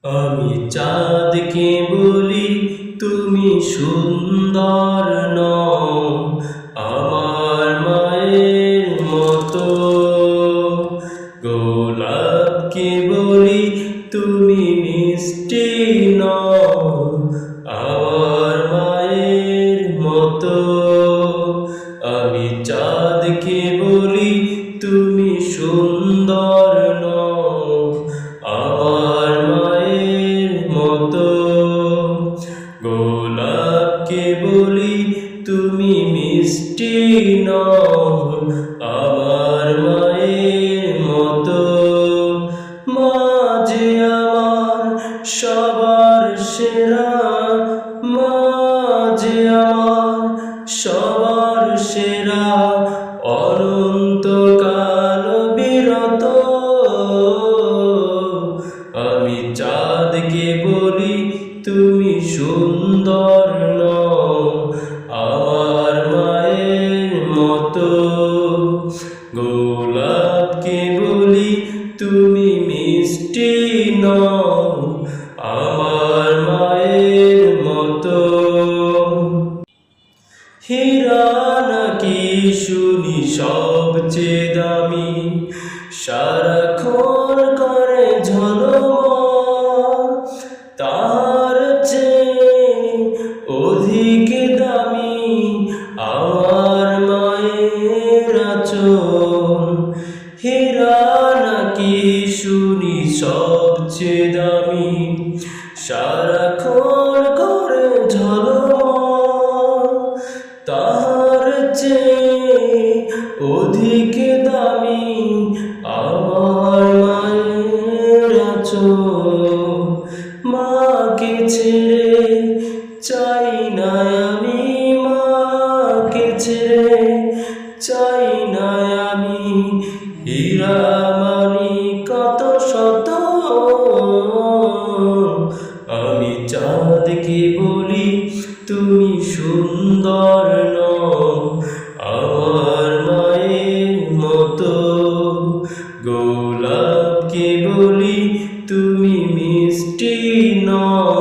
আমি চাঁদকে বলি তুমি সুন্দর নও, আমার মায়ের মতো। গোলাপকে বলি তুমি মিষ্টি নও, আমার মায়ের মতো। আমি চাঁদকে বলি তুমি সুন্দর নও, আমার মায়ের মতো। গোলাপকে বলি তুমি মিষ্টি নও, আমার মায়ের মতো। মা যে আমার সবার সেরা, মা যে আমার সবার সেরা, অনন্তকাল বিরত। আমি চাঁদকে বলি তুমি সুন্দর নও, আমার মায়ের মতো। গোলাপকে বলি তুমি মিষ্টি নও, আমার মায়ের মতো। হীরা নাকি শুনি সবচেয়ে দামি, সারাক্ষণ করে ঝলমল, তার চেয়ে অধিক দামি আমার মায়ের আঁচল। হীরা নাকি শুনি সবচেয়ে দামি, সারাক্ষণ করে ঝলমল, তার চেয়ে অধিক দামি আমার মায়ের আঁচল। মাকে ছেড়ে চাই না আমি, মাকে ছেড়ে চাই না আমি, হীরা মানি কত শত। আমি চাঁদকে বলি তুমি সুন্দর নও, আমার মায়ের মতো। গোলাপকে বলি তুমি মিষ্টি নও,